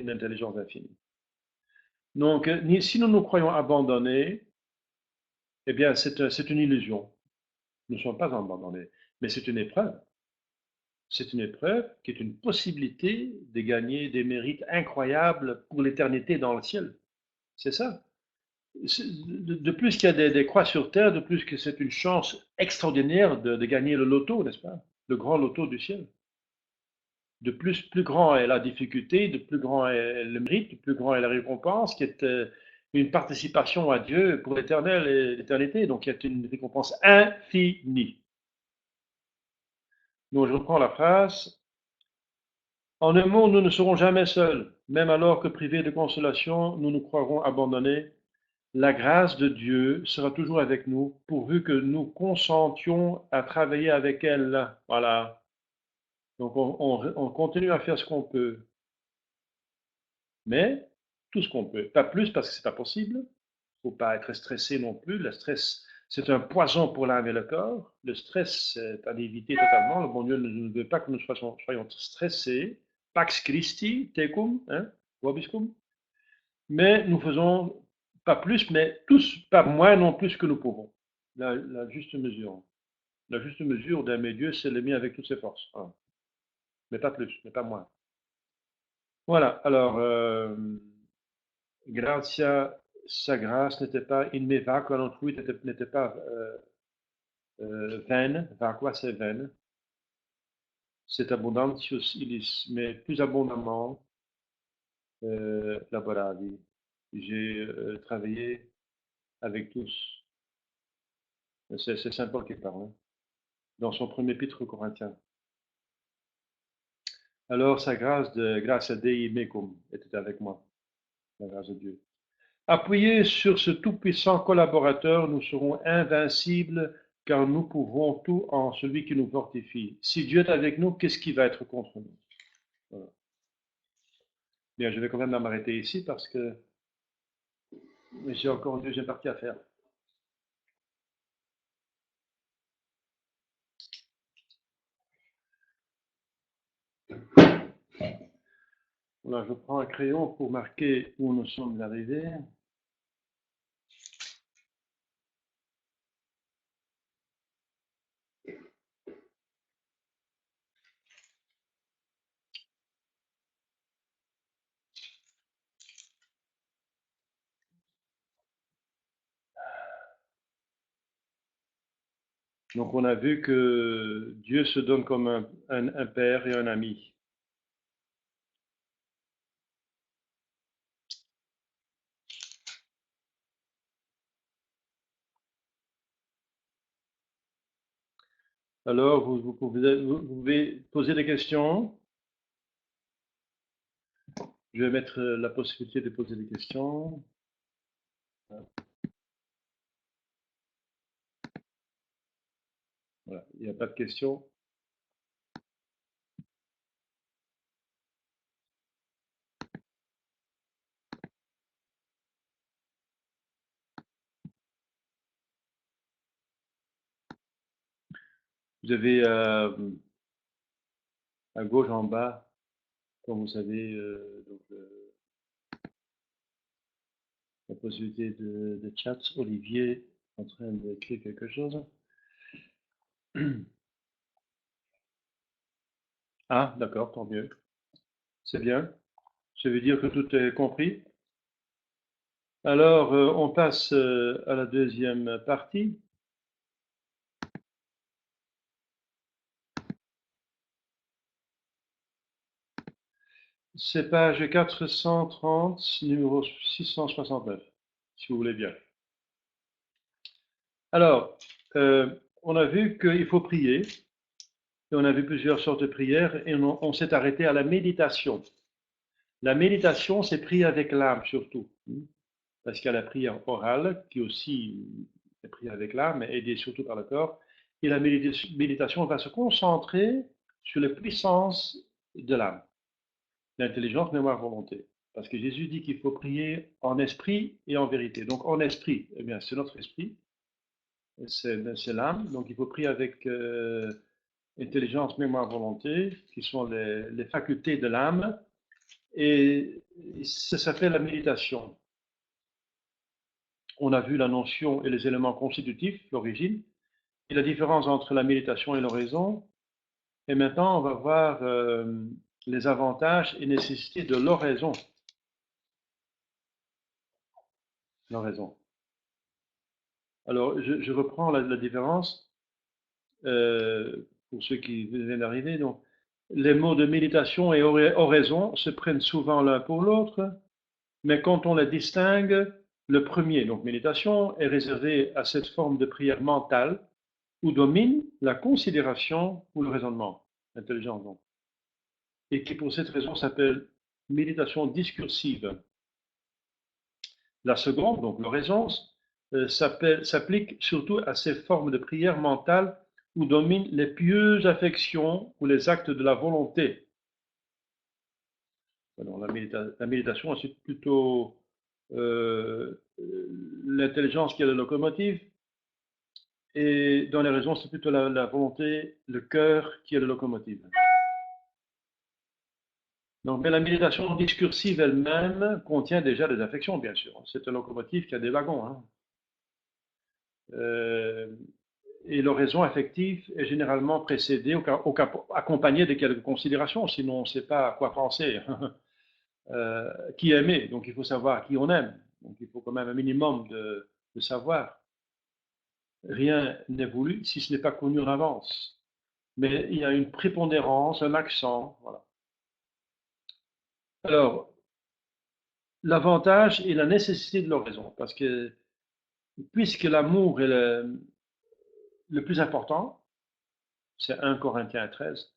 une intelligence infinie. Donc, si nous nous croyons abandonnés, eh bien, c'est une illusion. Nous ne sommes pas abandonnés, mais c'est une épreuve. C'est une épreuve qui est une possibilité de gagner des mérites incroyables pour l'éternité dans le ciel. C'est ça. De plus qu'il y a des croix sur terre, de plus que c'est une chance extraordinaire de gagner le loto, n'est-ce pas? Le grand loto du ciel. De plus grand est la difficulté, de plus grand est le mérite, de plus grand est la récompense, qui est une participation à Dieu pour l'éternel et l'éternité. Donc, il y a une récompense infinie. Donc, je reprends la phrase. En un mot, nous ne serons jamais seuls, même alors que privés de consolation, nous nous croirons abandonnés. La grâce de Dieu sera toujours avec nous, pourvu que nous consentions à travailler avec elle. Voilà. Donc on continue à faire ce qu'on peut, mais tout ce qu'on peut. Pas plus parce que c'est pas possible. Il ne faut pas être stressé non plus. Le stress, c'est un poison pour l'âme et le corps. Le stress, c'est à éviter totalement. Le bon Dieu ne veut pas que nous soyons stressés. Pax Christi, tecum, hein, vobiscum. Mais nous faisons pas plus, mais tous, pas moins non plus que nous pouvons. La juste mesure. La juste mesure d'aimer Dieu, c'est l'aimer avec toutes ses forces. Hein. Mais pas plus, mais pas moins. Voilà, alors, gratia, sa grâce n'était pas in me vacua non fuit, n'était pas vaine. Vacua, c'est vaine. C'est abundantius illis, mais plus abondamment laboravi. J'ai travaillé avec tous. C'est Saint Paul qui parle, hein, dans son premier épître aux Corinthiens. Alors sa grâce à Dei mecum était avec moi, la grâce de Dieu. Appuyés sur ce tout-puissant collaborateur, nous serons invincibles car nous pouvons tout en celui qui nous fortifie. Si Dieu est avec nous, qu'est-ce qui va être contre nous? Voilà. Bien, je vais quand même m'arrêter ici parce que j'ai encore une deuxième partie à faire. Voilà, je prends un crayon pour marquer où nous sommes arrivés. Donc on a vu que Dieu se donne comme un père et un ami. Alors vous pouvez poser des questions. Je vais mettre la possibilité de poser des questions. Voilà, il n'y a pas de questions. Vous avez à gauche en bas, comme vous savez, donc, la possibilité de chat. Olivier est en train d'écrire quelque chose. Ah, d'accord, tant mieux. C'est bien. Ça veut dire que tout est compris. Alors, on passe à la deuxième partie. C'est page 430, numéro 669, si vous voulez bien. Alors, on a vu qu'il faut prier, et on a vu plusieurs sortes de prières, et on s'est arrêté à la méditation. La méditation, c'est prier avec l'âme surtout, parce qu'il y a la prière orale, qui aussi est prière avec l'âme, aidée surtout par le corps, et la méditation va se concentrer sur les puissances de l'âme, l'intelligence, mémoire, volonté. Parce que Jésus dit qu'il faut prier en esprit et en vérité. Donc en esprit, eh bien, c'est notre esprit, c'est l'âme. Donc il faut prier avec intelligence, mémoire, volonté, qui sont les facultés de l'âme. Et ça s'appelle la méditation. On a vu la notion et les éléments constitutifs, l'origine, et la différence entre la méditation et l'oraison. Et maintenant, on va voir les avantages et nécessités de l'oraison. L'oraison. Alors, je reprends la différence pour ceux qui viennent d'arriver. Donc, les mots de méditation et oraison se prennent souvent l'un pour l'autre, mais quand on les distingue, le premier, donc méditation, est réservé à cette forme de prière mentale où domine la considération ou le raisonnement, l'intelligence donc, et qui pour cette raison s'appelle méditation discursive. La seconde, donc l'oraison, s'applique surtout à ces formes de prière mentale où dominent les pieuses affections ou les actes de la volonté. Alors, la méditation, c'est plutôt l'intelligence qui est la locomotive, et dans les raisons, c'est plutôt la volonté, le cœur qui est la locomotive. Donc, mais la méditation discursive elle-même contient déjà des affections, bien sûr. C'est un locomotive qui a des wagons. Hein. Euh, et l'oraison affective est généralement précédée ou accompagnée de quelques considérations, sinon on ne sait pas à quoi penser. Qui aimer, donc il faut savoir qui on aime. Donc il faut quand même un minimum de savoir. Rien n'est voulu si ce n'est pas connu en avance. Mais il y a une prépondérance, un accent. Voilà. Alors, l'avantage et la nécessité de l'oraison, parce que puisque l'amour est le plus important, c'est 1 Corinthiens 13,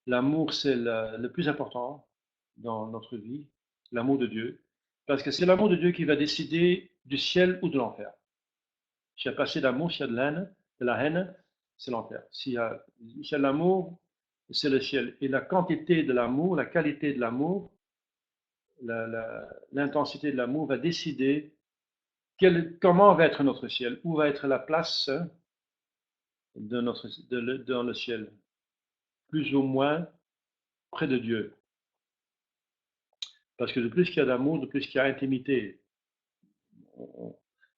l'amour c'est le plus important dans notre vie, l'amour de Dieu, parce que c'est l'amour de Dieu qui va décider du ciel ou de l'enfer. S'il y a pas assez d'amour, s'il y a de la haine, c'est l'enfer. S'il y a de l'amour, c'est le ciel. Et la quantité de l'amour, la qualité de l'amour, l'intensité de l'amour va décider comment va être notre ciel, où va être la place dans le ciel, plus ou moins près de Dieu. Parce que de plus qu'il y a d'amour, de plus qu'il y a intimité.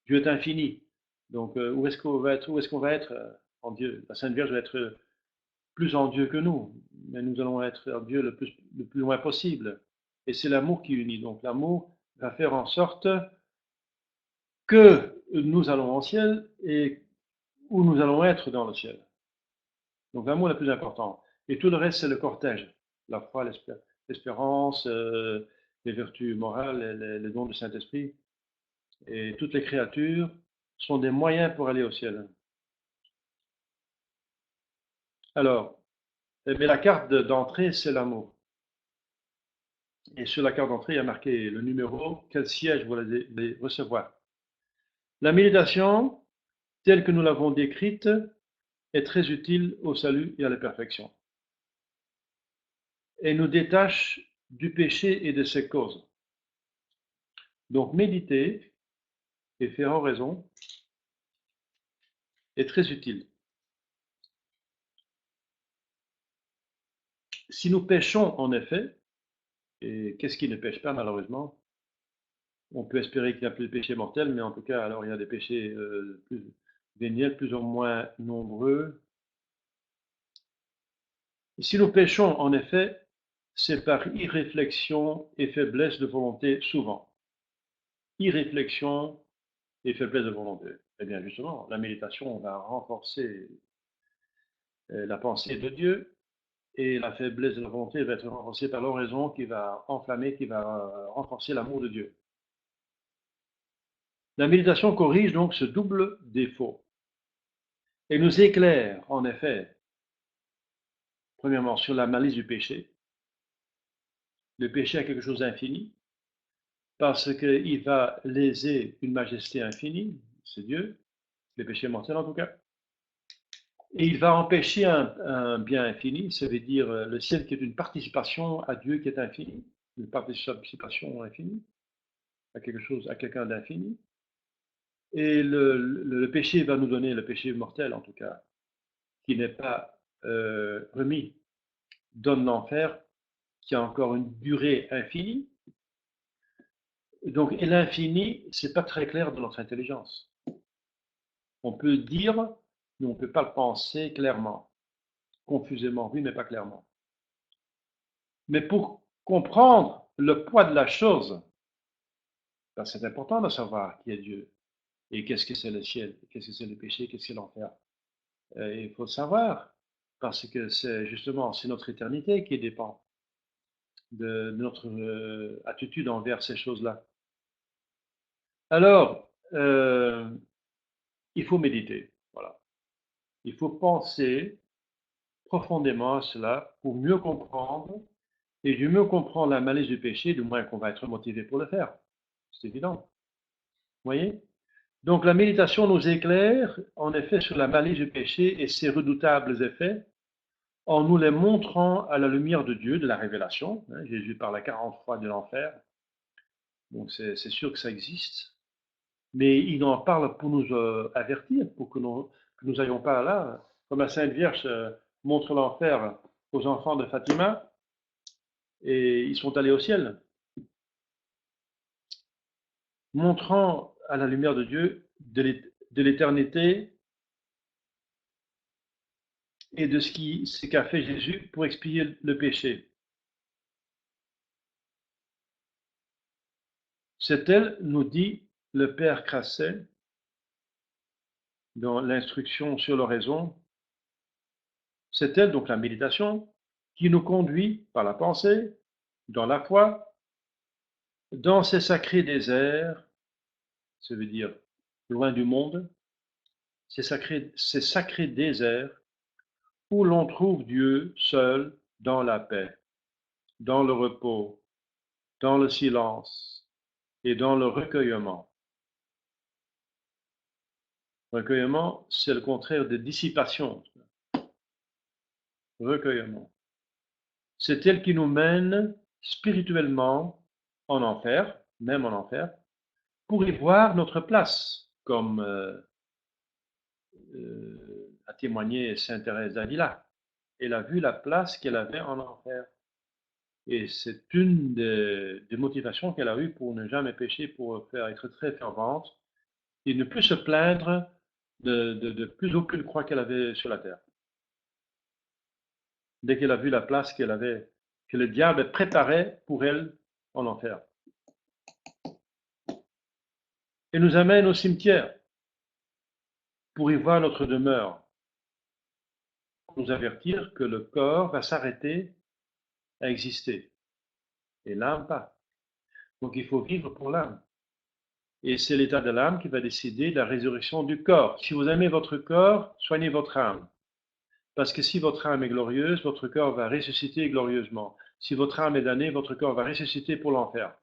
Dieu est infini. Donc, où est-ce qu'on va être, en Dieu? La Sainte Vierge va être plus en Dieu que nous, mais nous allons être en Dieu le plus loin possible. Et c'est l'amour qui unit. Donc, l'amour va faire en sorte que nous allons au ciel et où nous allons être dans le ciel. Donc, l'amour est le plus important. Et tout le reste, c'est le cortège. La foi, l'espérance, les vertus morales, les dons du Saint-Esprit. Et toutes les créatures sont des moyens pour aller au ciel. Alors, mais la carte d'entrée, c'est l'amour. Et sur la carte d'entrée, il y a marqué le numéro, quel siège vous allez recevoir. La méditation, telle que nous l'avons décrite, est très utile au salut et à la perfection. Et nous détache du péché et de ses causes. Donc, méditer et faire oraison est très utile. Si nous péchons, en effet, et qu'est-ce qui ne pêche pas malheureusement? On peut espérer qu'il n'y a plus de péchés mortels, mais en tout cas, alors il y a des péchés plus véniels, plus ou moins nombreux. Et si nous péchons, en effet, c'est par irréflexion et faiblesse de volonté souvent. Irréflexion et faiblesse de volonté. Eh bien, justement, la méditation va renforcer la pensée de Dieu et la faiblesse de la volonté va être renforcée par l'oraison qui va enflammer, qui va renforcer l'amour de Dieu. La méditation corrige donc ce double défaut et nous éclaire, en effet, premièrement, sur la malice du péché. Le péché a quelque chose d'infini, parce qu'il va léser une majesté infinie, c'est Dieu, les péchés mortels en tout cas, et il va empêcher un bien infini, ça veut dire le ciel qui est une participation à Dieu qui est infini, une participation infinie à quelque chose, à quelqu'un d'infini. Et le péché va nous donner, le péché mortel en tout cas, qui n'est pas remis, donne l'enfer, qui a encore une durée infinie. Donc, et l'infini, c'est pas très clair dans notre intelligence. On peut dire, mais on ne peut pas le penser clairement. Confusément, oui, mais pas clairement. Mais pour comprendre le poids de la chose, ben c'est important de savoir qui est Dieu et qu'est-ce que c'est le ciel, qu'est-ce que c'est le péché, qu'est-ce que c'est l'enfer. Il faut savoir, parce que c'est justement, c'est notre éternité qui dépend de notre attitude envers ces choses-là. Alors, il faut méditer, voilà. Il faut penser profondément à cela pour mieux comprendre, et du mieux comprendre la malice du péché, du moins qu'on va être motivé pour le faire. C'est évident. Vous voyez? Donc la méditation nous éclaire en effet sur la malice du péché et ses redoutables effets en nous les montrant à la lumière de Dieu, de la révélation. Jésus parle à 40 fois de l'enfer, donc c'est sûr que ça existe. Mais il en parle pour nous avertir, pour que nous n'ayons pas là, comme la Sainte Vierge montre l'enfer aux enfants de Fatima, et ils sont allés au ciel, montrant à la lumière de Dieu de l'éternité et de ce qu'a fait Jésus pour expier le péché. C'est elle, nous dit le Père Crasset, dans l'instruction sur l'oraison, c'est elle, donc la méditation, qui nous conduit par la pensée, dans la foi, dans ces sacrés déserts, ça veut dire loin du monde, ces sacrés déserts où l'on trouve Dieu seul dans la paix, dans le repos, dans le silence et dans le recueillement. Recueillement, c'est le contraire de dissipation. Recueillement. C'est elle qui nous mène spirituellement en enfer, même en enfer, pour y voir notre place, comme a témoigné Sainte Thérèse d'Avila. Elle a vu la place qu'elle avait en enfer. Et c'est une des motivations qu'elle a eues pour ne jamais pécher, pour faire être très fervente et ne plus se plaindre de plus aucune croix qu'elle avait sur la terre. Dès qu'elle a vu la place qu'elle avait, que le diable préparait pour elle en enfer. Elle nous amène au cimetière pour y voir notre demeure, pour nous avertir que le corps va s'arrêter à exister et l'âme pas. Donc il faut vivre pour l'âme. Et c'est l'état de l'âme qui va décider de la résurrection du corps. Si vous aimez votre corps, soignez votre âme. Parce que si votre âme est glorieuse, votre corps va ressusciter glorieusement. Si votre âme est damnée, votre corps va ressusciter pour l'enfer.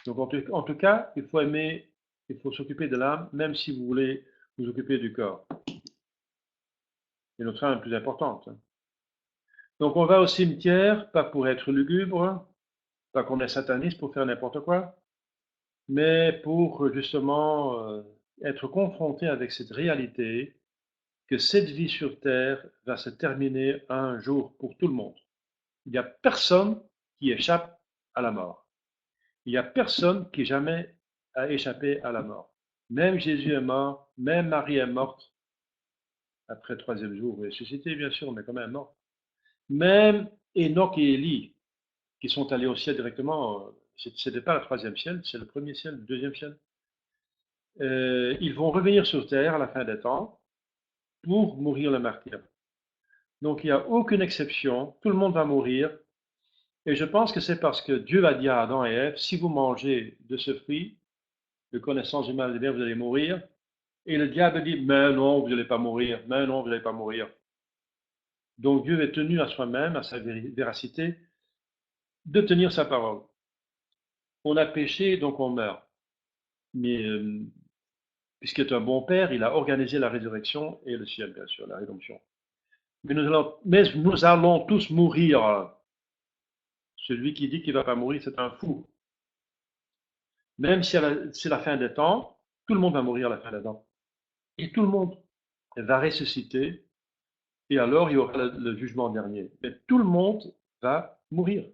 Donc en tout cas, il faut aimer, il faut s'occuper de l'âme, même si vous voulez vous occuper du corps. Et notre âme est plus importante. Donc on va au cimetière, pas pour être lugubre, pas qu'on est sataniste pour faire n'importe quoi, mais pour justement être confronté avec cette réalité que cette vie sur Terre va se terminer un jour pour tout le monde. Il n'y a personne qui échappe à la mort. Il n'y a personne qui jamais a échappé à la mort. Même Jésus est mort, même Marie est morte, après le troisième jour ressuscité, bien sûr, mais quand même mort. Même Enoch et Élie, qui sont allés au ciel directement, ce n'était pas le troisième ciel, c'est le premier ciel, le deuxième ciel. Ils vont revenir sur terre à la fin des temps pour mourir le martyr. Donc il n'y a aucune exception, tout le monde va mourir. Et je pense que c'est parce que Dieu a dit à Adam et Ève, si vous mangez de ce fruit, de connaissance du mal et du bien, vous allez mourir. Et le diable dit, mais non, vous n'allez pas mourir, mais non, vous n'allez pas mourir. Donc Dieu est tenu à soi-même, à sa véracité, de tenir sa parole. On a péché, donc on meurt. Mais puisqu'il est un bon père, il a organisé la résurrection et le ciel, bien sûr, la rédemption. Mais nous allons tous mourir. Celui qui dit qu'il ne va pas mourir, c'est un fou. Même si c'est la fin des temps, tout le monde va mourir à la fin des temps. Et tout le monde va ressusciter. Et alors, il y aura le jugement dernier. Mais tout le monde va mourir.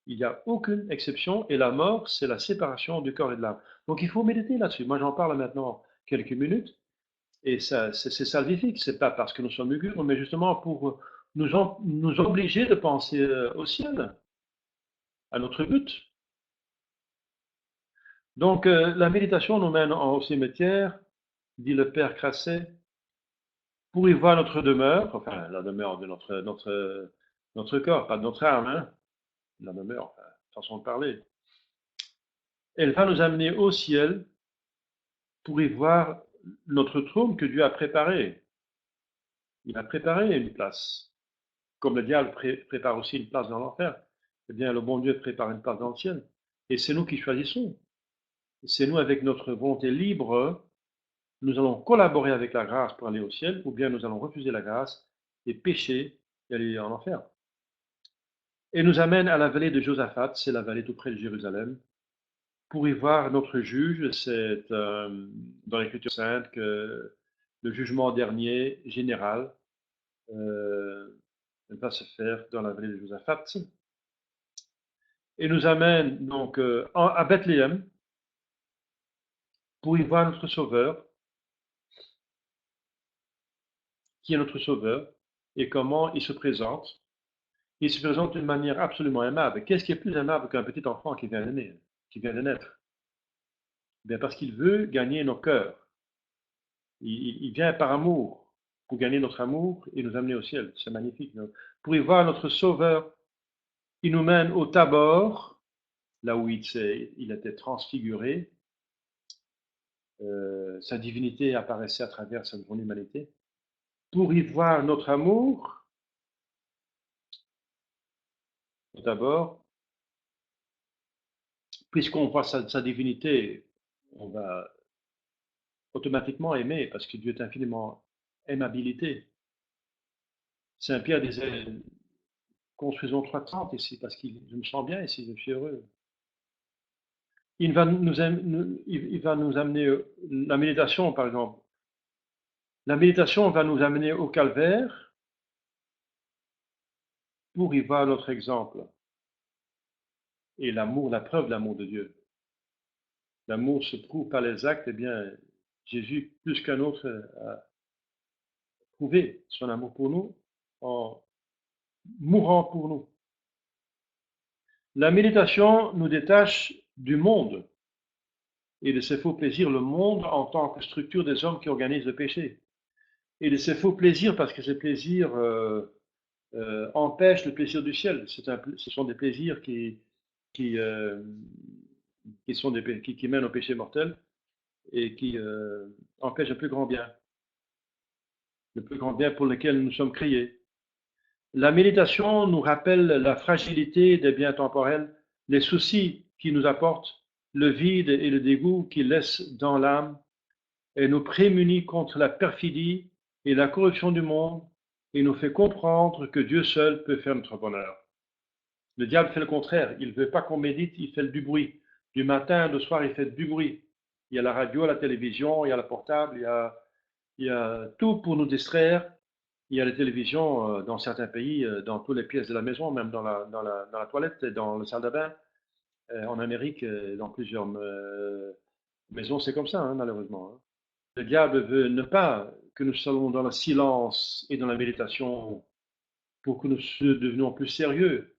Il n'y a aucune exception. Et la mort, c'est la séparation du corps et de l'âme. Donc, il faut méditer là-dessus. Moi, j'en parle maintenant quelques minutes. Et ça, c'est salvifique. C'est pas parce que nous sommes lugubres, mais justement pour nous obliger de penser au ciel, à notre but. Donc, la méditation nous mène au cimetière, dit le père Crasset, pour y voir notre demeure, enfin, la demeure de notre corps, pas de notre âme, hein, la demeure, enfin, façon de parler. Elle va nous amener au ciel pour y voir notre trône que Dieu a préparé. Il a préparé une place. Comme le diable prépare aussi une place dans l'enfer, eh bien, le bon Dieu prépare une place dans le ciel. Et c'est nous qui choisissons. C'est nous, avec notre volonté libre, nous allons collaborer avec la grâce pour aller au ciel, ou bien nous allons refuser la grâce et pécher et aller en enfer. Et nous amène à la vallée de Josaphat, c'est la vallée tout près de Jérusalem, pour y voir notre juge. C'est dans l'Écriture sainte que le jugement dernier, général, va se faire dans la vallée de Josaphat. Et nous amène donc à Bethléem pour y voir notre Sauveur, qui est notre Sauveur, et comment il se présente. Il se présente d'une manière absolument aimable. Qu'est-ce qui est plus aimable qu'un petit enfant qui vient de naître? Bien parce qu'il veut gagner nos cœurs. Il vient par amour, pour gagner notre amour et nous amener au ciel. C'est magnifique. Pour y voir notre Sauveur, il nous mène au Tabor, là où il était transfiguré. Sa divinité apparaissait à travers son humanité. Pour y voir notre amour, au Tabor, puisqu'on voit sa divinité, on va automatiquement aimer, parce que Dieu est infiniment aimabilité. Saint Pierre disait, construisons 3 tentes ici, parce que je me sens bien ici, je suis heureux. Il va nous amener, la méditation par exemple, la méditation va nous amener au calvaire pour y voir notre exemple. et l'amour, la preuve de l'amour de Dieu. L'amour se prouve par les actes, eh bien, Jésus, plus qu'un autre, a prouvé son amour pour nous en mourant pour nous. La méditation nous détache du monde et de ses faux plaisirs, le monde en tant que structure des hommes qui organisent le péché. Et de ces faux plaisirs, parce que ces plaisirs empêchent le plaisir du ciel. Ce sont des plaisirs qui, euh, qui mènent au péché mortel et qui empêchent le plus grand bien pour lequel nous sommes créés. La méditation nous rappelle la fragilité des biens temporels, les soucis qui nous apportent, le vide et le dégoût qu'ils laissent dans l'âme, et nous prémunit contre la perfidie et la corruption du monde, et nous fait comprendre que Dieu seul peut faire notre bonheur. Le diable fait le contraire, il ne veut pas qu'on médite, il fait du bruit. Du matin au soir, il fait du bruit. Il y a la radio, la télévision, il y a le portable, il y a tout pour nous distraire. Il y a la télévision dans certains pays, dans toutes les pièces de la maison, même dans la toilette, dans la salle de bain. En Amérique, dans plusieurs maisons, c'est comme ça, hein, malheureusement. Hein. Le diable veut ne pas que nous soyons dans le silence et dans la méditation pour que nous devenions plus sérieux,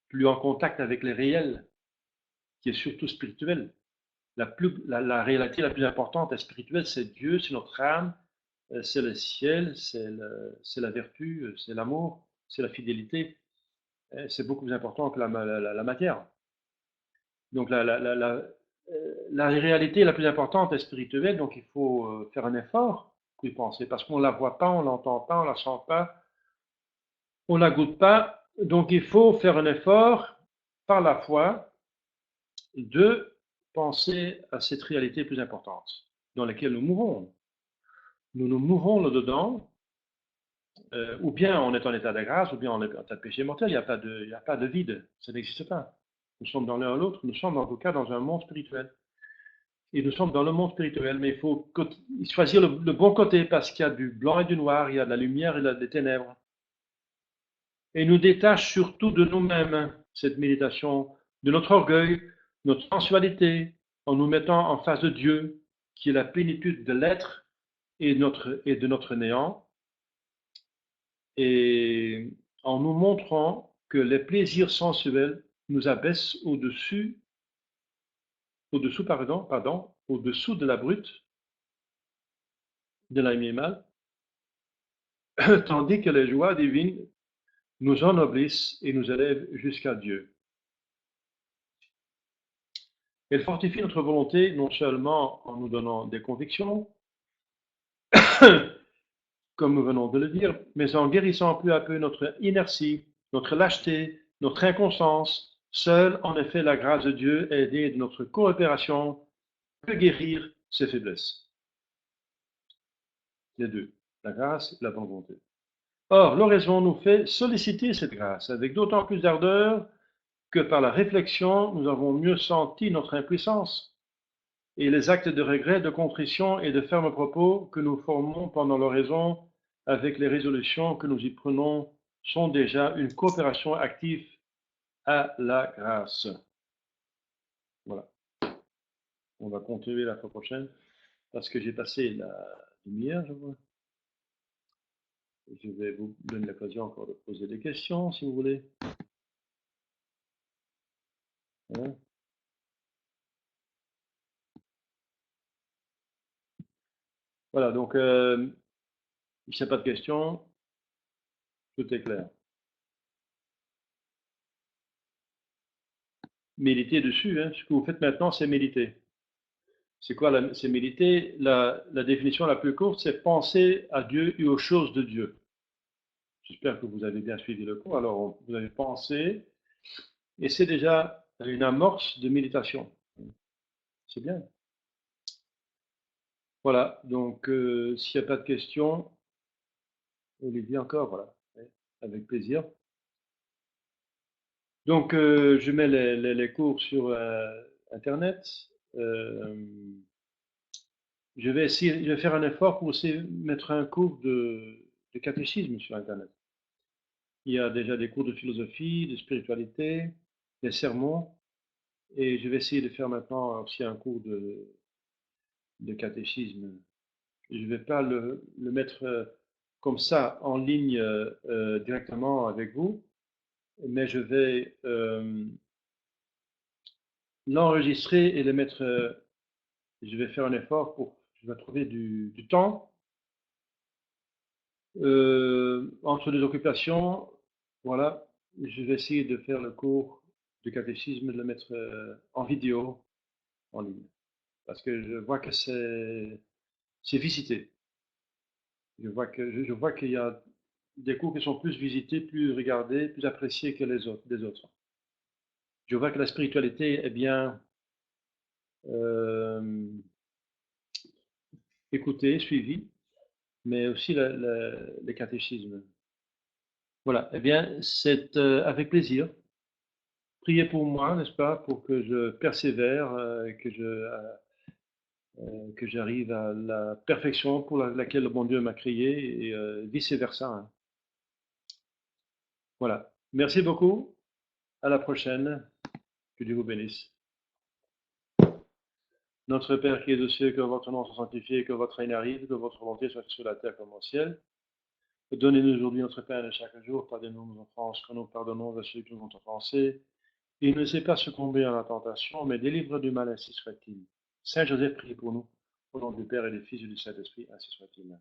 plus en contact avec les réels, qui est surtout spirituel. La réalité la plus importante et spirituelle, c'est Dieu, c'est notre âme, c'est le ciel, c'est la vertu, c'est l'amour, c'est la fidélité. C'est beaucoup plus important que la matière. Donc la réalité la plus importante est spirituelle, donc il faut faire un effort pour y penser, parce qu'on ne la voit pas, on ne l'entend pas, on ne la sent pas, on ne la goûte pas. Donc il faut faire un effort par la foi de penser à cette réalité plus importante, dans laquelle nous mourons. Nous mourons là-dedans, ou bien on est en état de grâce, ou bien on est en état de péché mortel, il n'y a pas de vide, ça n'existe pas. Nous sommes dans l'un ou l'autre, nous sommes en tout cas dans un monde spirituel. Et nous sommes dans le monde spirituel, mais il faut choisir le bon côté parce qu'il y a du blanc et du noir, il y a de la lumière et des ténèbres. Et nous détache surtout de nous-mêmes, cette méditation, de notre orgueil, notre sensualité, en nous mettant en face de Dieu, qui est la plénitude de l'être et de notre néant, et en nous montrant que les plaisirs sensuels nous abaissent au-dessous de la brute, de l'animal, tandis que les joies divines nous ennoblissent et nous élèvent jusqu'à Dieu. Elles fortifient notre volonté non seulement en nous donnant des convictions, comme nous venons de le dire, mais en guérissant peu à peu notre inertie, notre lâcheté, notre inconscience. Seule, en effet, la grâce de Dieu, aidée de notre coopération, peut guérir ces faiblesses. Les deux, la grâce et la bonne volonté. Or, l'oraison nous fait solliciter cette grâce avec d'autant plus d'ardeur que par la réflexion, nous avons mieux senti notre impuissance et les actes de regret, de contrition et de ferme propos que nous formons pendant l'oraison avec les résolutions que nous y prenons sont déjà une coopération active à la grâce. Voilà. On va continuer la fois prochaine parce que j'ai passé la lumière, je vois. Je vais vous donner l'occasion encore de poser des questions si vous voulez. Voilà. Voilà, donc, il n'y a pas de questions, tout est clair. Méditez dessus, hein. Ce que vous faites maintenant, c'est méditer. C'est quoi c'est méditer? La définition la plus courte, c'est penser à Dieu et aux choses de Dieu. J'espère que vous avez bien suivi le cours. Alors, vous avez pensé, et c'est déjà une amorce de méditation. C'est bien. Voilà, donc s'il n'y a pas de questions, Olivier encore, voilà, avec plaisir. Donc, je mets les cours sur Internet. Je vais faire un effort pour essayer de mettre un cours de catéchisme sur Internet. Il y a déjà des cours de philosophie, de spiritualité, les sermons, et je vais essayer de faire maintenant aussi un cours de catéchisme. Je ne vais pas le mettre comme ça en ligne directement avec vous, mais je vais l'enregistrer et le mettre. Je vais faire un effort pour. Je vais trouver du temps entre les occupations. Voilà, je vais essayer de faire le cours de catéchisme, de le mettre en vidéo en ligne, parce que je vois que c'est visité. Je vois qu'il y a des cours qui sont plus visités, plus regardés, plus appréciés que les autres, des autres. Je vois que la spiritualité est bien euh, écoutée, suivie, mais aussi les catéchismes. Voilà, eh bien, c'est avec plaisir. Priez pour moi, n'est-ce pas, pour que je persévère, que j'arrive à la perfection pour laquelle le bon Dieu m'a créé et vice-versa, hein. Voilà. Merci beaucoup. À la prochaine. Que Dieu vous bénisse. Notre Père qui es aux cieux, que votre nom soit sanctifié, que votre règne arrive, que votre volonté soit faite sur la terre comme au ciel. Donnez-nous aujourd'hui notre pain de chaque jour. Pardonnez-nous nos offenses, que nous pardonnons à ceux qui nous ont offensés. Et ne laissez pas succomber à la tentation, mais délivre du mal, ainsi soit-il. Saint Joseph, priez pour nous. Au nom du Père et du Fils et du Saint-Esprit, ainsi soit-il.